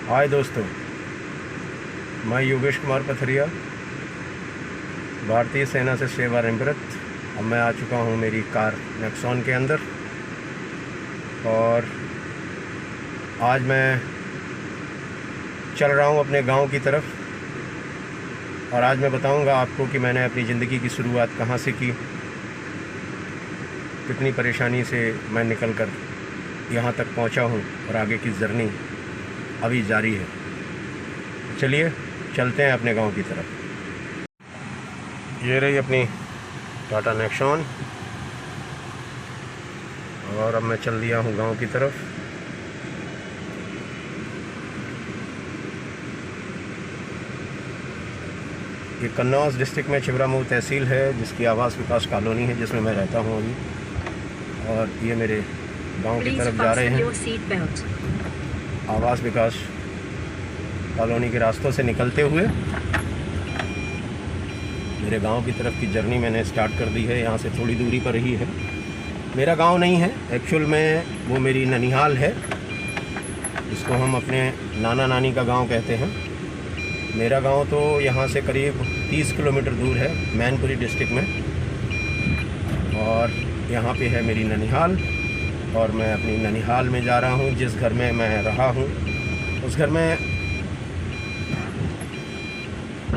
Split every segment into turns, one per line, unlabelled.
हाय दोस्तों, मैं योगेश कुमार पथरिया, भारतीय सेना से सेवानिवृत्त। अब मैं आ चुका हूँ मेरी कार नेक्सॉन के अंदर और आज मैं चल रहा हूँ अपने गांव की तरफ। और आज मैं बताऊँगा आपको कि मैंने अपनी ज़िंदगी की शुरुआत कहाँ से की, कितनी परेशानी से मैं निकल कर यहाँ तक पहुँचा हूँ और आगे की जर्नी अभी जारी है। चलिए चलते हैं अपने गांव की तरफ। ये रही अपनी टाटा नेक्सॉन और अब मैं चल दिया हूँ गांव की तरफ। ये कन्नौज डिस्ट्रिक्ट में छिबरामऊ तहसील है, जिसकी आवास विकास कॉलोनी है, जिसमें मैं रहता हूँ अभी। और ये मेरे गांव की तरफ जा रहे हैं आवास विकास कॉलोनी के रास्तों से निकलते हुए। मेरे गांव की तरफ की जर्नी मैंने स्टार्ट कर दी है। यहाँ से थोड़ी दूरी पर ही है। मेरा गांव नहीं है एक्चुअल में, वो मेरी ननिहाल है, जिसको हम अपने नाना नानी का गांव कहते हैं। मेरा गांव तो यहाँ से करीब 30 किलोमीटर दूर है, मैनपुरी डिस्ट्रिक्ट में। और यहाँ पे है मेरी ननिहाल और मैं अपनी ननिहाल में जा रहा हूँ। जिस घर में मैं रहा हूँ उस घर में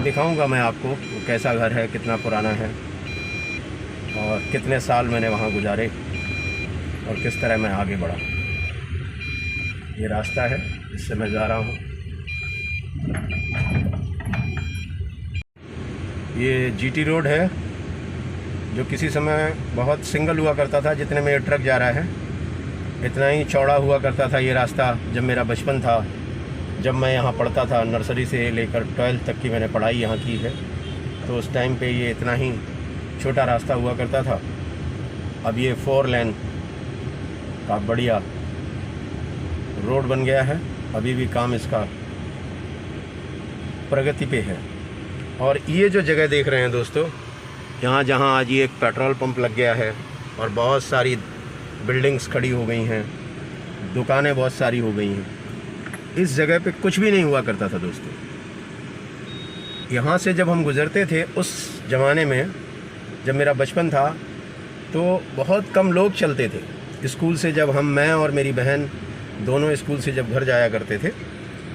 दिखाऊंगा मैं आपको वो कैसा घर है, कितना पुराना है और कितने साल मैंने वहाँ गुजारे और किस तरह मैं आगे बढ़ा। ये रास्ता है जिससे मैं जा रहा हूँ। ये जीटी रोड है, जो किसी समय बहुत सिंगल हुआ करता था। जितने में ये ट्रक जा रहा है इतना ही चौड़ा हुआ करता था ये रास्ता। जब मेरा बचपन था, जब मैं यहाँ पढ़ता था, नर्सरी से लेकर 12th तक की मैंने पढ़ाई यहाँ की है, तो उस टाइम पे ये इतना ही छोटा रास्ता हुआ करता था। अब ये 4 लेन का बढ़िया रोड बन गया है। अभी भी काम इसका प्रगति पे है। और ये जो जगह देख रहे हैं दोस्तों, यहाँ जहाँ आज ये एक पेट्रोल पंप लग गया है और बहुत सारी बिल्डिंग्स खड़ी हो गई हैं, दुकानें बहुत सारी हो गई हैं, इस जगह पे कुछ भी नहीं हुआ करता था दोस्तों। यहाँ से जब हम गुज़रते थे उस ज़माने में, जब मेरा बचपन था, तो बहुत कम लोग चलते थे। स्कूल से जब मैं और मेरी बहन दोनों स्कूल से जब घर जाया करते थे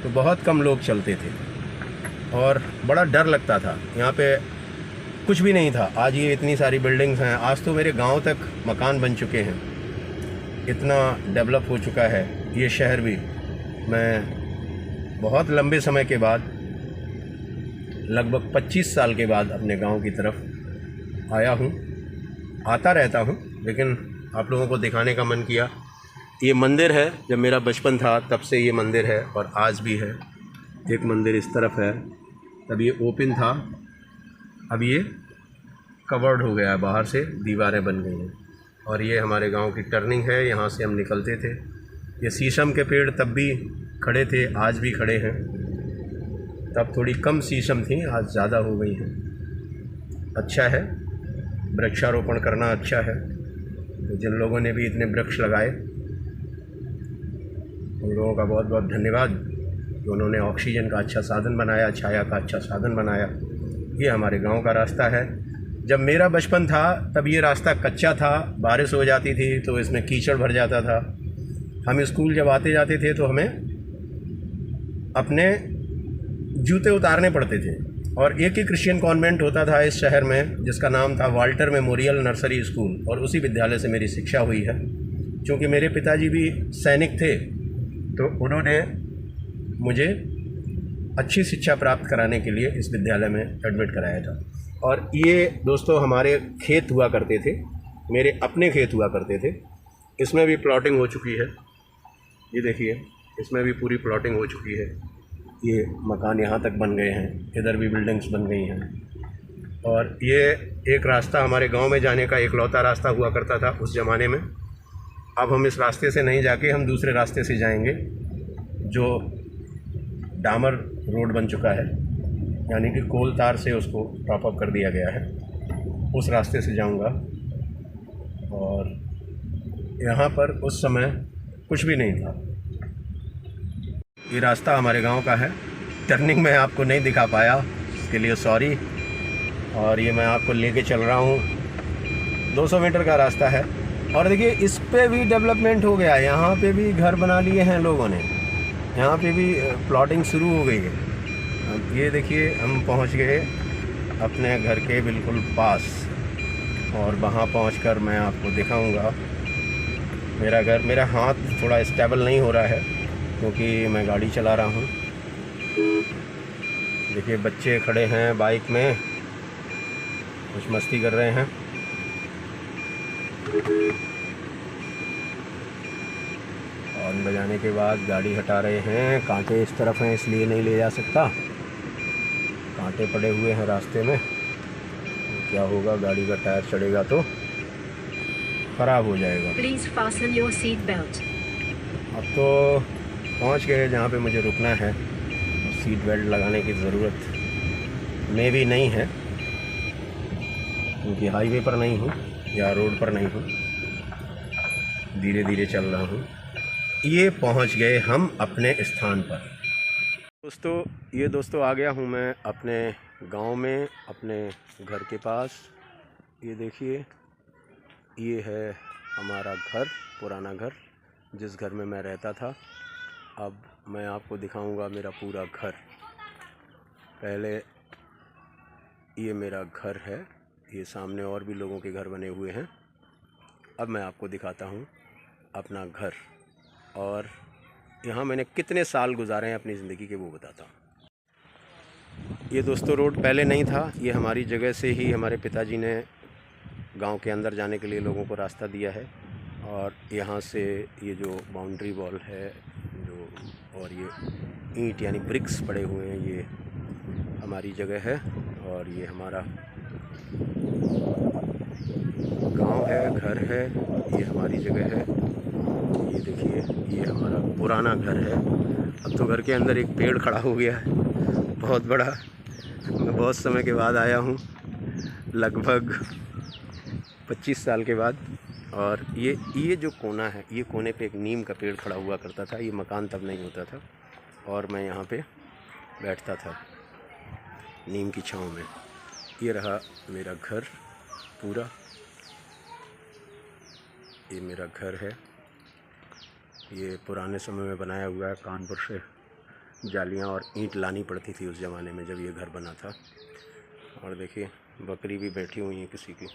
तो बहुत कम लोग चलते थे और बड़ा डर लगता था। यहाँ पे कुछ भी नहीं था। आज ये इतनी सारी बिल्डिंग्स हैं। आज तो मेरे गांव तक मकान बन चुके हैं, इतना डेवलप हो चुका है ये शहर भी। मैं बहुत लंबे समय के बाद, लगभग 25 साल के बाद अपने गांव की तरफ आया हूं। आता रहता हूं, लेकिन आप लोगों को दिखाने का मन किया। ये मंदिर है, जब मेरा बचपन था तब से ये मंदिर है और आज भी है। एक मंदिर इस तरफ है, तब ये ओपन था, अब ये कवर्ड हो गया है, बाहर से दीवारें बन गई हैं। और ये हमारे गांव की टर्निंग है, यहाँ से हम निकलते थे। ये शीशम के पेड़ तब भी खड़े थे, आज भी खड़े हैं। तब थोड़ी कम शीशम थी, आज ज़्यादा हो गई हैं। अच्छा है, वृक्षारोपण करना अच्छा है। तो जिन लोगों ने भी इतने वृक्ष लगाए, उन लोगों का बहुत बहुत धन्यवाद कि उन्होंने ऑक्सीजन का अच्छा साधन बनाया, छाया का अच्छा साधन बनाया। ये हमारे गांव का रास्ता है। जब मेरा बचपन था तब ये रास्ता कच्चा था, बारिश हो जाती थी तो इसमें कीचड़ भर जाता था। हम स्कूल जब आते जाते थे तो हमें अपने जूते उतारने पड़ते थे। और एक ही क्रिश्चियन कॉन्वेंट होता था इस शहर में, जिसका नाम था वाल्टर मेमोरियल नर्सरी स्कूल, और उसी विद्यालय से मेरी शिक्षा हुई है। क्योंकि मेरे पिताजी भी सैनिक थे तो उन्होंने मुझे अच्छी शिक्षा प्राप्त कराने के लिए इस विद्यालय में एडमिट कराया था। और ये दोस्तों हमारे खेत हुआ करते थे, मेरे अपने खेत हुआ करते थे। इसमें भी प्लॉटिंग हो चुकी है, ये देखिए, इसमें भी पूरी प्लॉटिंग हो चुकी है। ये मकान यहाँ तक बन गए हैं, इधर भी बिल्डिंग्स बन गई हैं। और ये एक रास्ता हमारे गांव में जाने का एकलौता रास्ता हुआ करता था उस ज़माने में। अब हम इस रास्ते से नहीं जाके हम दूसरे रास्ते से जाएंगे, जो डामर रोड बन चुका है, यानी कि कोल तार से उसको टॉप अप कर दिया गया है। उस रास्ते से जाऊंगा। और यहाँ पर उस समय कुछ भी नहीं था। ये रास्ता हमारे गांव का है। टर्निंग में आपको नहीं दिखा पाया, इसके लिए सॉरी। और ये मैं आपको लेके चल रहा हूँ, 200 मीटर का रास्ता है। और देखिए इस पे भी डेवलपमेंट हो गया है, यहाँ पे भी घर बना लिए हैं लोगों ने, यहाँ पे भी प्लॉटिंग शुरू हो गई है। अब ये देखिए हम पहुँच गए अपने घर के बिल्कुल पास, और वहाँ पहुँचकर मैं आपको दिखाऊंगा मेरा घर। मेरा हाथ थोड़ा स्टेबल नहीं हो रहा है क्योंकि मैं गाड़ी चला रहा हूँ। देखिए बच्चे खड़े हैं बाइक में, कुछ मस्ती कर रहे हैं। हॉर्न बजाने के बाद गाड़ी हटा रहे हैं। कांटे इस तरफ हैं इसलिए नहीं ले जा सकता, कांटे पड़े हुए हैं रास्ते में। क्या होगा, गाड़ी का टायर चढ़ेगा तो ख़राब हो जाएगा।
Please fasten your seat belt.
अब तो पहुंच गए जहाँ पे मुझे रुकना है। सीट बेल्ट लगाने की ज़रूरत में भी नहीं है क्योंकि हाईवे पर नहीं हूँ या रोड पर नहीं हूँ, धीरे धीरे चल रहा हूँ। ये पहुँच गए हम अपने स्थान पर। दोस्तों आ गया हूँ मैं अपने गांव में, अपने घर के पास। ये देखिए, ये है हमारा घर, पुराना घर, जिस घर में मैं रहता था। अब मैं आपको दिखाऊंगा मेरा पूरा घर। पहले ये मेरा घर है, ये सामने और भी लोगों के घर बने हुए हैं। अब मैं आपको दिखाता हूँ अपना घर, और यहाँ मैंने कितने साल गुजारे हैं अपनी ज़िंदगी के, वो बताता हूँ। ये दोस्तों रोड पहले नहीं था, ये हमारी जगह से ही हमारे पिताजी ने गांव के अंदर जाने के लिए लोगों को रास्ता दिया है। और यहाँ से ये जो बाउंड्री वॉल है जो, और ये ईंट यानी ब्रिक्स पड़े हुए हैं, ये हमारी जगह है। और ये हमारा गांव है, घर है, ये हमारी जगह है। ये देखिए, ये हमारा पुराना घर है। अब तो घर के अंदर एक पेड़ खड़ा हो गया है, बहुत बड़ा। मैं बहुत समय के बाद आया हूँ, लगभग 25 साल के बाद। और ये जो कोना है, ये कोने पे एक नीम का पेड़ खड़ा हुआ करता था। ये मकान तब नहीं होता था, और मैं यहाँ पे बैठता था नीम की छाँव में। ये रहा मेरा घर पूरा, ये मेरा घर है। ये पुराने समय में बनाया हुआ है, कानपुर से जालियाँ और ईंट लानी पड़ती थी उस ज़माने में जब ये घर बना था। और देखिए बकरी भी बैठी हुई है किसी की,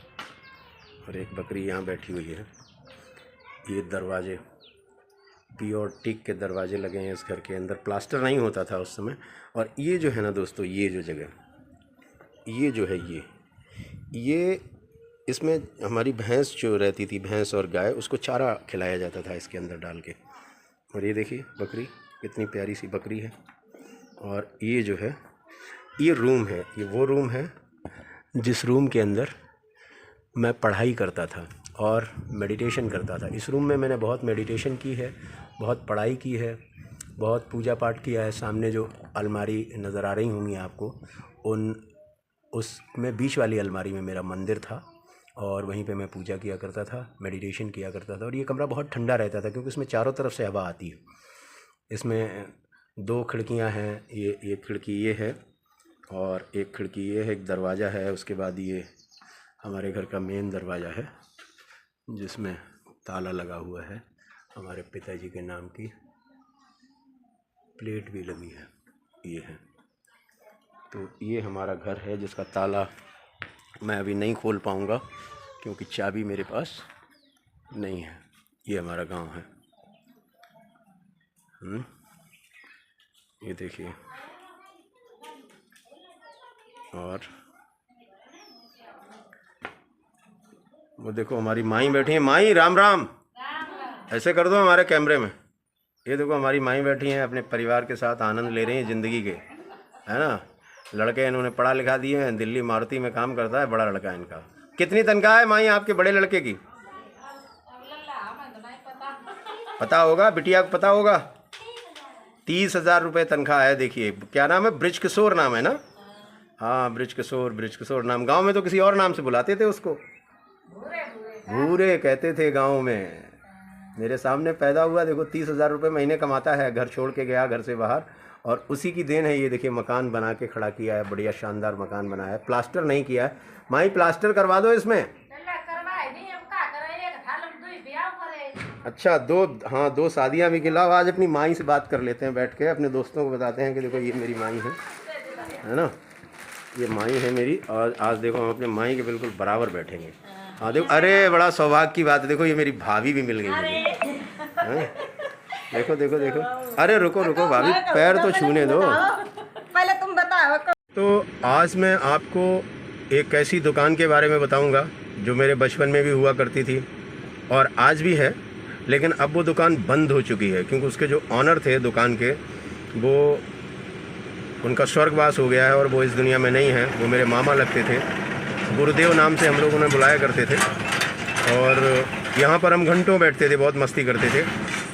और एक बकरी यहाँ बैठी हुई है। ये दरवाजे प्योर टीक के दरवाजे लगे हैं इस घर के अंदर, प्लास्टर नहीं होता था उस समय। और ये जो है ना दोस्तों, ये जो जगह, ये जो है, ये इसमें हमारी भैंस जो रहती थी, भैंस और गाय, उसको चारा खिलाया जाता था इसके अंदर डाल के। और ये देखिए बकरी, कितनी प्यारी सी बकरी है। और ये जो है, ये रूम है, ये वो रूम है जिस रूम के अंदर मैं पढ़ाई करता था और मेडिटेशन करता था। इस रूम में मैंने बहुत मेडिटेशन की है, बहुत पढ़ाई की है, बहुत पूजा पाठ किया है। सामने जो अलमारी नज़र आ रही होंगी आपको, उसमें बीच वाली अलमारी में मेरा मंदिर था, और वहीं पे मैं पूजा किया करता था, मेडिटेशन किया करता था। और ये कमरा बहुत ठंडा रहता था क्योंकि इसमें चारों तरफ से हवा आती है। इसमें 2 खिड़कियां हैं, ये एक खिड़की ये है और एक खिड़की ये है, एक दरवाज़ा है। उसके बाद ये हमारे घर का मेन दरवाज़ा है जिसमें ताला लगा हुआ है, हमारे पिताजी के नाम की प्लेट भी लगी है, ये है। तो ये हमारा घर है जिसका ताला मैं अभी नहीं खोल पाऊँगा क्योंकि चाबी मेरे पास नहीं है। ये हमारा गांव है। ये देखिए, और वो देखो हमारी माई बैठी है। माई राम राम, ऐसे कर दो हमारे कैमरे में। ये देखो हमारी माई बैठी हैं, अपने परिवार के साथ आनंद ले रही हैं ज़िंदगी के, है ना। लड़के इन्होंने पढ़ा लिखा दिए हैं, दिल्ली मारुति में काम करता है, बड़ा लड़का है इनका। कितनी तनख्वाह है माई आपके बड़े लड़के की? पता होगा, बिटिया को पता होगा। 30,000 रुपये तनख्वाह है। देखिए क्या नाम है, ब्रिजकिशोर नाम है ना। हाँ ब्रिजकिशोर नाम। गांव में तो किसी और नाम से बुलाते थे उसको, भूरे कहते थे गांव में। मेरे सामने पैदा हुआ, देखो 30,000 रुपये महीने कमाता है, घर छोड़ के गया घर से बाहर, और उसी की देन है ये। देखिए मकान बना के खड़ा किया है, बढ़िया शानदार मकान बनाया है, प्लास्टर नहीं किया है। माई प्लास्टर करवा दो इसमें। अच्छा, दो शादियाँ भी खिलाओ। आज अपनी माई से बात कर लेते हैं बैठ के, अपने दोस्तों को बताते हैं कि देखो ये मेरी माई है ना, ये माई है मेरी। और आज देखो हम अपने माई के बिल्कुल बराबर बैठेंगे। हाँ देखो, अरे बड़ा सौभाग्य की बात है, देखो ये मेरी भाभी भी मिल गई मुझे। देखो देखो देखो, अरे रुको रुको भाभी, पैर तो छूने दो,
पहले तुम बताओ।
तो आज मैं आपको एक ऐसी दुकान के बारे में बताऊंगा जो मेरे बचपन में भी हुआ करती थी और आज भी है, लेकिन अब वो दुकान बंद हो चुकी है क्योंकि उसके जो ऑनर थे दुकान के, वो उनका स्वर्गवास हो गया है और वो इस दुनिया में नहीं है। वो मेरे मामा लगते थे, गुरुदेव नाम से हम लोग उन्हें बुलाया करते थे, और यहाँ पर हम घंटों बैठते थे, बहुत मस्ती करते थे।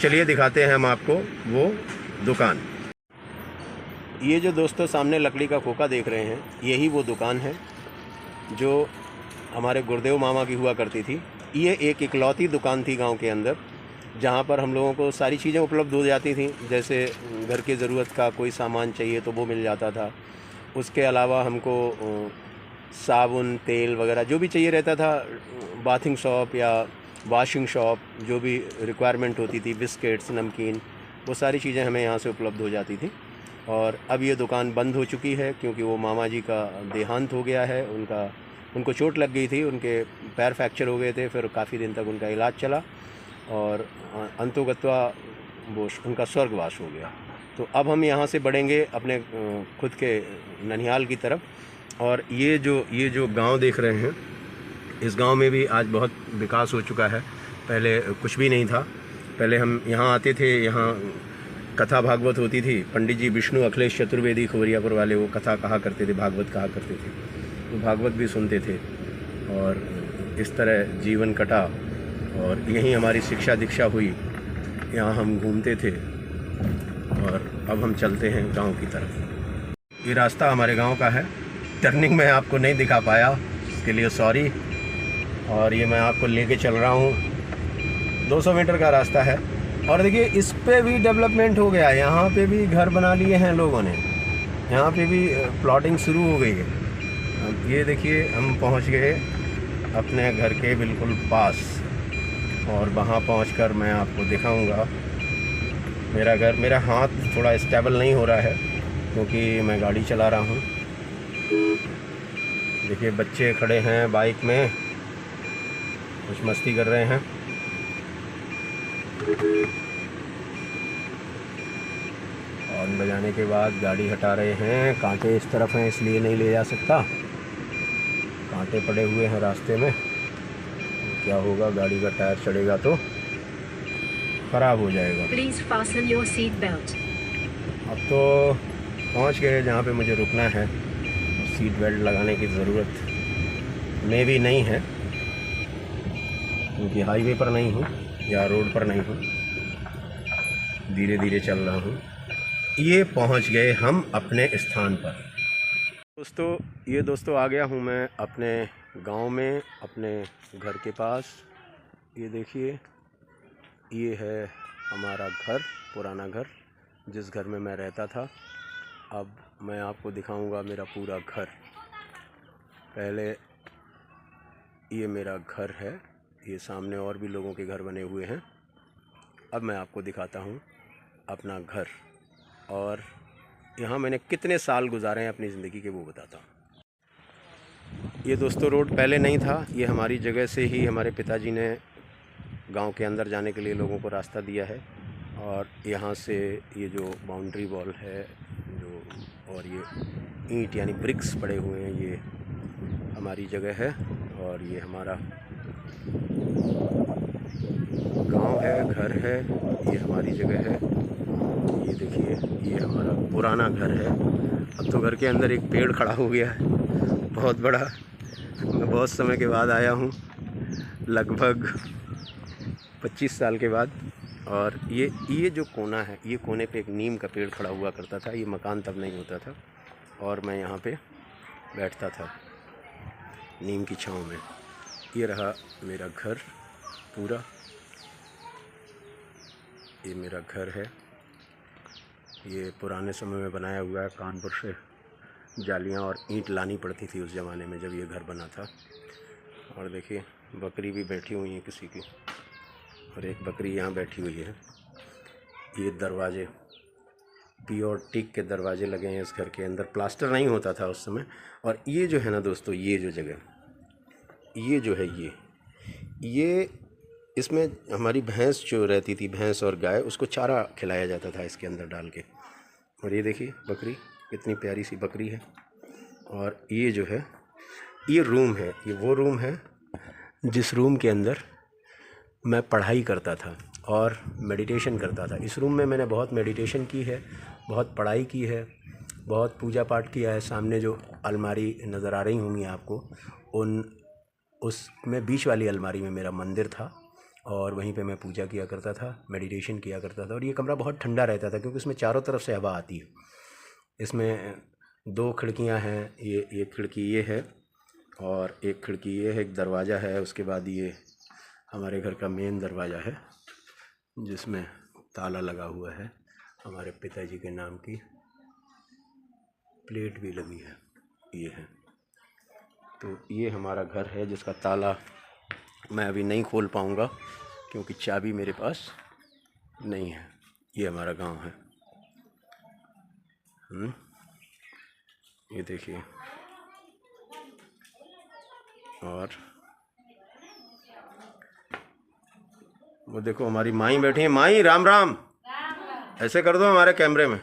चलिए दिखाते हैं हम आपको वो दुकान। ये जो दोस्तों सामने लकड़ी का खोखा देख रहे हैं, यही वो दुकान है जो हमारे गुरुदेव मामा की हुआ करती थी। ये एक इकलौती दुकान थी गांव के अंदर, जहां पर हम लोगों को सारी चीज़ें उपलब्ध हो जाती थी। जैसे घर की ज़रूरत का कोई सामान चाहिए तो वो मिल जाता था। उसके अलावा हमको साबुन, तेल वगैरह जो भी चाहिए रहता था, बाथिंग शॉप या वॉशिंग शॉप, जो भी रिक्वायरमेंट होती थी, बिस्किट्स, नमकीन, वो सारी चीज़ें हमें यहाँ से उपलब्ध हो जाती थी। और अब ये दुकान बंद हो चुकी है क्योंकि वो मामा जी का देहांत हो गया है। उनको चोट लग गई थी, उनके पैर फ्रैक्चर हो गए थे, फिर काफ़ी दिन तक उनका इलाज चला और अंतोगत्वा वो उनका स्वर्गवास हो गया। तो अब हम यहाँ से बढ़ेंगे अपने खुद के ननिहाल की तरफ। और ये जो गांव देख रहे हैं, इस गांव में भी आज बहुत विकास हो चुका है। पहले कुछ भी नहीं था। पहले हम यहाँ आते थे, यहाँ कथा भागवत होती थी। पंडित जी विष्णु अखिलेश चतुर्वेदी खबरियापुर वाले वो कथा कहा करते थे, भागवत कहा करते थे, तो भागवत भी सुनते थे और इस तरह जीवन कटा। और यहीं हमारी शिक्षा दीक्षा हुई, यहाँ हम घूमते थे। और अब हम चलते हैं गांव की तरफ। ये रास्ता हमारे गांव का है। टर्निंग में आपको नहीं दिखा पाया, इसके लिए सॉरी। और ये मैं आपको लेके चल रहा हूँ, 200 मीटर का रास्ता है। और देखिए इस पे भी डेवलपमेंट हो गया है, यहाँ पे भी घर बना लिए हैं लोगों ने, यहाँ पे भी प्लॉटिंग शुरू हो गई है। अब ये देखिए हम पहुँच गए अपने घर के बिल्कुल पास, और वहाँ पहुँचकर मैं आपको दिखाऊंगा मेरा घर। मेरा हाथ थोड़ा स्टेबल नहीं हो रहा है क्योंकि मैं गाड़ी चला रहा हूँ। देखिए बच्चे खड़े हैं बाइक में, कुछ मस्ती कर रहे हैं। हॉर्न बजाने के बाद गाड़ी हटा रहे हैं। कांटे इस तरफ हैं इसलिए नहीं ले जा सकता, कांटे पड़े हुए हैं रास्ते में। क्या होगा, गाड़ी का टायर चढ़ेगा तो ख़राब हो जाएगा।
Please fasten your seat belt.
अब तो पहुंच गए जहाँ पे मुझे रुकना है। सीट बेल्ट लगाने की ज़रूरत में भी नहीं है क्योंकि हाईवे पर नहीं हूँ या रोड पर नहीं हूँ, धीरे धीरे चल रहा हूँ। ये पहुँच गए हम अपने स्थान पर। दोस्तों आ गया हूँ मैं अपने गांव में, अपने घर के पास। ये देखिए, ये है हमारा घर, पुराना घर जिस घर में मैं रहता था। अब मैं आपको दिखाऊंगा मेरा पूरा घर। पहले ये मेरा घर है, ये सामने और भी लोगों के घर बने हुए हैं। अब मैं आपको दिखाता हूँ अपना घर, और यहाँ मैंने कितने साल गुजारे हैं अपनी ज़िंदगी के, वो बताता हूँ। ये दोस्तों रोड पहले नहीं था, ये हमारी जगह से ही हमारे पिताजी ने गांव के अंदर जाने के लिए लोगों को रास्ता दिया है। और यहाँ से ये जो बाउंड्री वॉल है जो, और ये ईंट यानी ब्रिक्स पड़े हुए हैं, ये हमारी जगह है। और ये हमारा गांव है, घर है, ये हमारी जगह है। ये देखिए, ये हमारा पुराना घर है। अब तो घर के अंदर एक पेड़ खड़ा हो गया है, बहुत बड़ा। मैं बहुत समय के बाद आया हूँ, लगभग 25 साल के बाद। और ये जो कोना है, ये कोने पे एक नीम का पेड़ खड़ा हुआ करता था। ये मकान तब नहीं होता था और मैं यहाँ पे बैठता था नीम की छाँव में। ये रहा मेरा घर पूरा। ये मेरा घर है। ये पुराने समय में बनाया हुआ है, कानपुर से जालियाँ और ईंट लानी पड़ती थी उस ज़माने में जब ये घर बना था। और देखिए बकरी भी बैठी हुई है किसी की, और एक बकरी यहाँ बैठी हुई है। ये दरवाजे प्योर टीक के दरवाजे लगे हैं इस घर के अंदर। प्लास्टर नहीं होता था उस समय। और ये जो है ना दोस्तों, ये जो जगह, ये जो है, ये इसमें हमारी भैंस जो रहती थी, भैंस और गाय, उसको चारा खिलाया जाता था इसके अंदर डाल के। और ये देखिए बकरी, कितनी प्यारी सी बकरी है। और ये जो है, ये रूम है, ये वो रूम है जिस रूम के अंदर मैं पढ़ाई करता था और मेडिटेशन करता था। इस रूम में मैंने बहुत मेडिटेशन की है, बहुत पढ़ाई की है, बहुत पूजा पाठ किया है। सामने जो अलमारी नज़र आ रही होंगी आपको, उसमें बीच वाली अलमारी में मेरा मंदिर था और वहीं पे मैं पूजा किया करता था, मेडिटेशन किया करता था। और ये कमरा बहुत ठंडा रहता था क्योंकि इसमें चारों तरफ से हवा आती है। इसमें 2 खिड़कियां हैं, ये एक खिड़की ये है और एक खिड़की ये है, एक दरवाज़ा है। उसके बाद ये हमारे घर का मेन दरवाज़ा है जिसमें ताला लगा हुआ है, हमारे पिताजी के नाम की प्लेट भी लगी है, ये है। तो ये हमारा घर है जिसका ताला मैं अभी नहीं खोल पाऊँगा क्योंकि चाबी मेरे पास नहीं है। ये हमारा गांव है। ये देखिए, और वो देखो हमारी माई बैठी है। माई राम राम, ऐसे कर दो हमारे कैमरे में।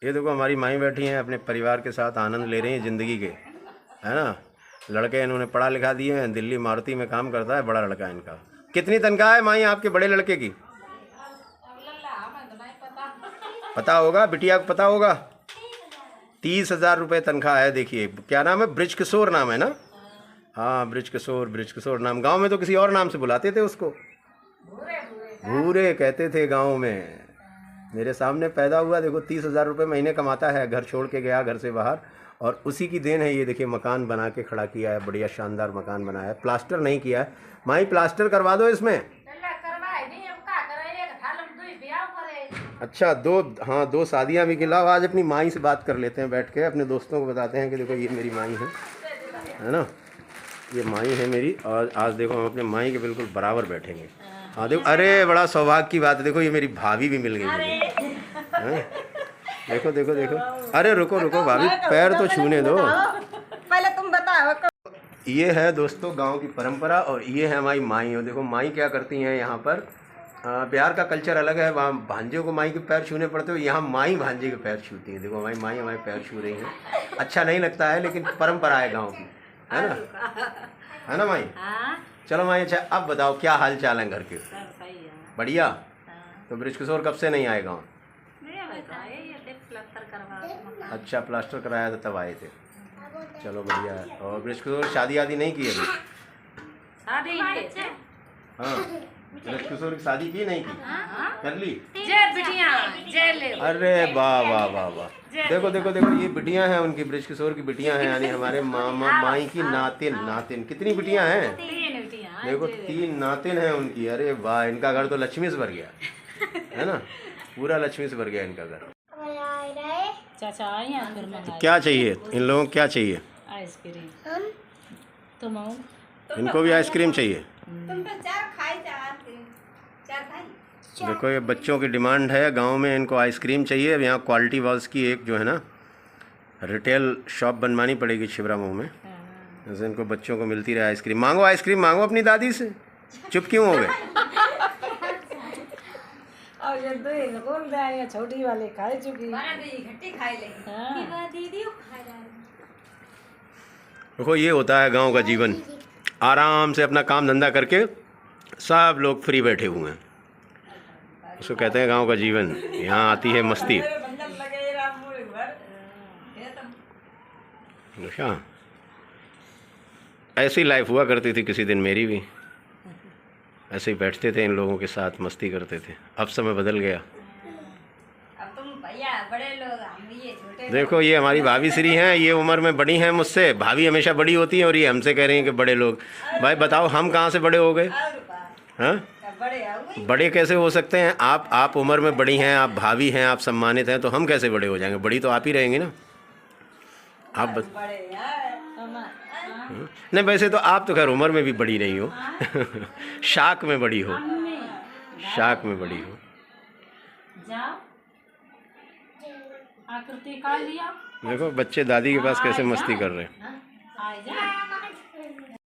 ये देखो हमारी माई बैठी हैं, अपने परिवार के साथ आनंद ले रही हैं ज़िंदगी के, है ना। लड़के इन्होंने पढ़ा लिखा दिए हैं, दिल्ली मारुति में काम करता है, बड़ा लड़का है इनका। कितनी तनख्वाह है माई आपके बड़े लड़के की? पता होगा, बिटिया को पता होगा। 30,000 रुपये तनख्वाह है। देखिए क्या नाम है, ब्रिज किशोर नाम है ना। हाँ ब्रिज किशोर नाम। गांव में तो किसी और नाम से बुलाते थे उसको, भूरे कहते थे गांव में। मेरे सामने पैदा हुआ, देखो 30,000 रुपये महीने कमाता है। घर छोड़ के गया घर से बाहर, और उसी की देन है। ये देखिए मकान बना के खड़ा किया है, बढ़िया शानदार मकान बनाया है। प्लास्टर नहीं किया है। माई प्लास्टर करवा दो इसमें। अच्छा, 2 शादियाँ भी गिलाओ। आज अपनी माई से बात कर लेते हैं बैठ के, अपने दोस्तों को बताते हैं कि देखो ये मेरी माई है ना, ये माई है मेरी। और आज देखो हम अपने माई के बिल्कुल बराबर बैठेंगे। हाँ देखो, अरे बड़ा सौभाग्य की बात है, देखो ये मेरी भाभी भी मिल गई मुझे। देखो देखो देखो, अरे रुको रुको भाभी, पैर तो छूने दो,
पहले तुम बताओ।
ये है दोस्तों गांव की परंपरा, और ये है हमारी माई। और देखो माई क्या करती हैं यहाँ पर। बिहार का कल्चर अलग है, वहाँ भांजे को माई के पैर छूने पड़ते हो, यहाँ माई भांजे के पैर छूती है। देखो हमारी माई हमारे पैर छू रही है। अच्छा नहीं लगता है लेकिन परंपरा है गाँव की, है ना, है ना माई। चलो माई, अच्छा अब बताओ क्या हाल चाल है घर के? बढ़िया। तो ब्रिज किशोर कब से नहीं आए गाँव? अच्छा, प्लास्टर कराया था तब आए थे। चलो बढ़िया है। और ब्रिज किशोर शादी आदि नहीं की अभी? हाँ, ब्रिज किशोर की शादी की नहीं की? कर ली? अरे वाह वाह वाह वाह। देखो देखो देखो, ये बिटियां हैं उनकी, ब्रिज किशोर की बिटियां हैं, यानी हमारे मामा माई की नातिन। कितनी बिटियां हैं? देखो 3 नातिन हैं उनकी। अरे वाह, इनका घर तो लक्ष्मी से भर गया, है ना, पूरा लक्ष्मी से भर गया इनका घर। तो क्या चाहिए इन लोगों को? क्या चाहिए?
आइसक्रीम। तुम आओ।
इनको भी आइसक्रीम चाहिए।
तुम तो 4 खाई।
देखो ये बच्चों की डिमांड है गांव में, इनको आइसक्रीम चाहिए। अब यहाँ क्वालिटी वॉल्स की एक जो है ना रिटेल शॉप बनवानी पड़ेगी छिबरामऊ में, जैसे इनको बच्चों को मिलती रहे आइसक्रीम। मांगो आइसक्रीम, मांगो अपनी दादी से। चुप क्यों हो गए?
और ये दो इनको ये छोटी वाली खाई चुकी।
देखो ये होता है गांव का जीवन। आराम से अपना काम धंधा करके सब लोग फ्री बैठे हुए हैं, उसको कहते हैं गांव का जीवन। यहाँ आती है मस्ती। अच्छा, ऐसी लाइफ हुआ करती थी किसी दिन मेरी भी। ऐसे ही बैठते थे इन लोगों के साथ, मस्ती करते थे। अब समय बदल गया।
अब तुम भैया बड़े लोग, हम ये छोटे।
देखो ये हमारी भाभी श्री हैं, ये उम्र में बड़ी हैं मुझसे। भाभी हमेशा बड़ी होती हैं और ये हमसे कह रही हैं कि बड़े लोग। भाई बताओ हम कहाँ से बड़े हो गए? हाँ,
बड़े हो
बड़े कैसे हो सकते हैं? आप उम्र में बड़ी हैं, आप भाभी हैं, आप सम्मानित हैं, तो हम कैसे बड़े हो जाएंगे? बड़ी तो आप ही रहेंगी ना। आप बस
बड़े यार
नहीं, वैसे तो आप तो खैर उम्र में भी बड़ी नहीं हो शाख में बड़ी हो, शाख में बड़ी हो।
जाओ आकृति का लिया
देखो बच्चे दादी के पास कैसे मस्ती कर रहे हैं।
आ जा